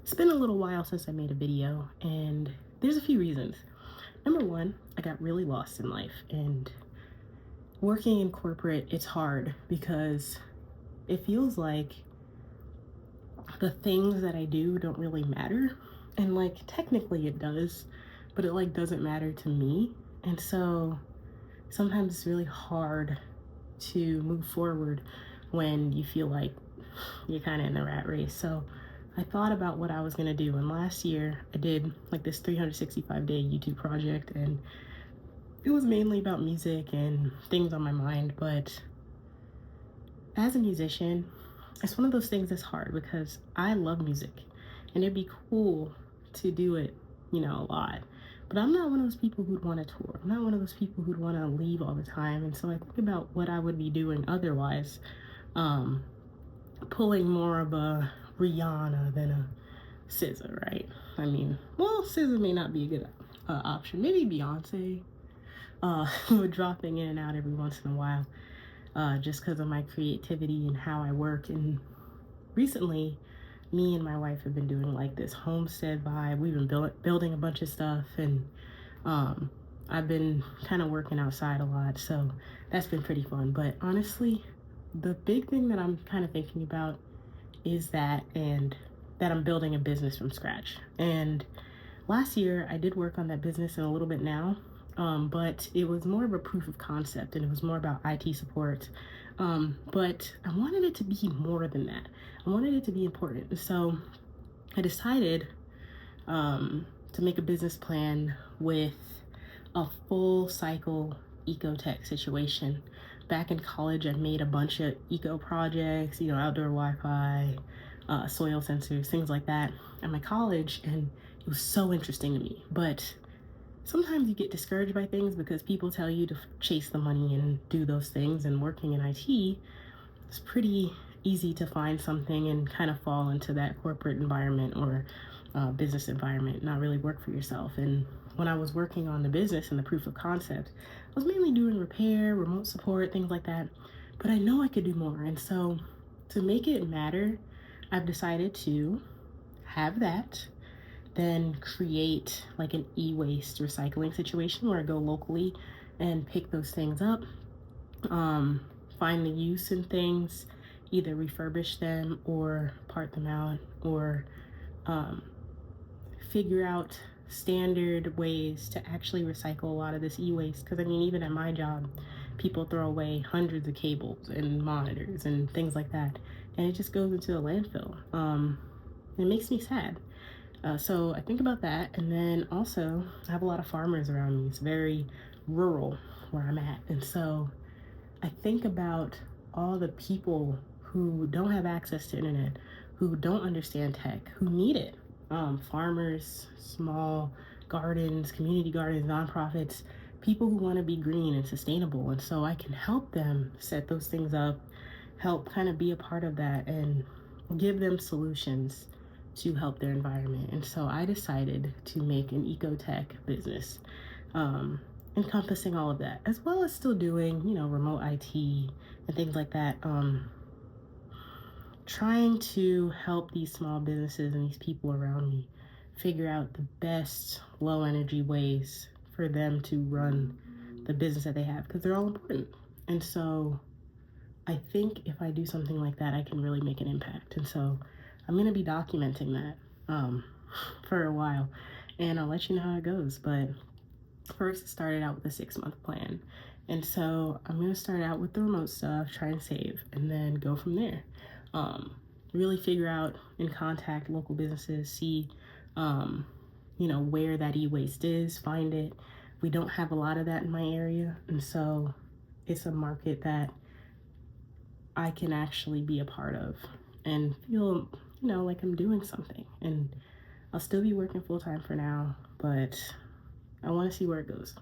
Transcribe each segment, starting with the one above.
It's been a little while since I made a video, and there's a few reasons. Number one, I got really lost in life, and working in corporate, it's hard because it feels like the things that I do don't really matter. And like technically it does, but it like doesn't matter to me. And so sometimes it's really hard to move forward when you feel like you're kind of in the rat race. So I thought about what I was going to do. And last year I did like this 365-day YouTube project, and it was mainly about music and things on my mind. But as a musician, it's one of those things that's hard because I love music and it'd be cool to do it, a lot. But I'm not one of those people who'd want to tour. I'm not one of those people who'd want to leave all the time. And so I think about what I would be doing otherwise, um, pulling more of a Rihanna than a SZA, right? I mean, well, SZA may not be a good option. Maybe Beyonce, dropping in and out every once in a while, just because of my creativity and how I work. And recently, me and my wife have been doing like this homestead vibe. We've been building a bunch of stuff, and I've been kind of working outside a lot, so that's been pretty fun. But honestly, the big thing that I'm kind of thinking about is that I'm building a business from scratch. And last year I did work on that business and a little bit now, but it was more of a proof of concept, and it was more about IT support. But I wanted it to be more than that. I wanted it to be important. So I decided to make a business plan with a full cycle eco-tech situation. Back in college, I made a bunch of eco projects, outdoor Wi-Fi, soil sensors, things like that at my college, and it was so interesting to me. But sometimes you get discouraged by things because people tell you to chase the money and do those things, and working in IT, it's pretty easy to find something and kind of fall into that corporate environment or business environment, not really work for yourself. And when I was working on the business and the proof of concept, I was mainly doing repair, remote support, things like that. But I know I could do more. And so to make it matter, I've decided to have that, then create like an e-waste recycling situation where I go locally and pick those things up, find the use in things, either refurbish them or part them out, or figure out standard ways to actually recycle a lot of this e-waste. Because I mean, even at my job, people throw away hundreds of cables and monitors and things like that, and it just goes into a landfill. It makes me sad. So I think about that, and then also I have a lot of farmers around me. It's very rural where I'm at, and so I think about all the people who don't have access to internet, who don't understand tech, who need it. Farmers, small gardens, community gardens, nonprofits, people who want to be green and sustainable. And so I can help them set those things up, help kind of be a part of that, and give them solutions to help their environment. And so I decided to make an eco-tech business, encompassing all of that, as well as still doing, remote IT and things like that. Trying to help these small businesses and these people around me figure out the best low energy ways for them to run the business that they have, because they're all important. And so I think if I do something like that, I can really make an impact. And so I'm going to be documenting that for a while, and I'll let you know how it goes. But first, it started out with a 6-month plan. And so I'm going to start out with the remote stuff, try and save, and then go from there. Really figure out and contact local businesses, see, where that e-waste is, find it. We don't have a lot of that in my area. And so it's a market that I can actually be a part of and feel, like I'm doing something. And I'll still be working full time for now, but I want to see where it goes.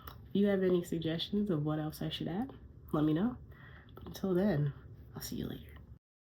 If you have any suggestions of what else I should add, let me know. But until then, I'll see you later.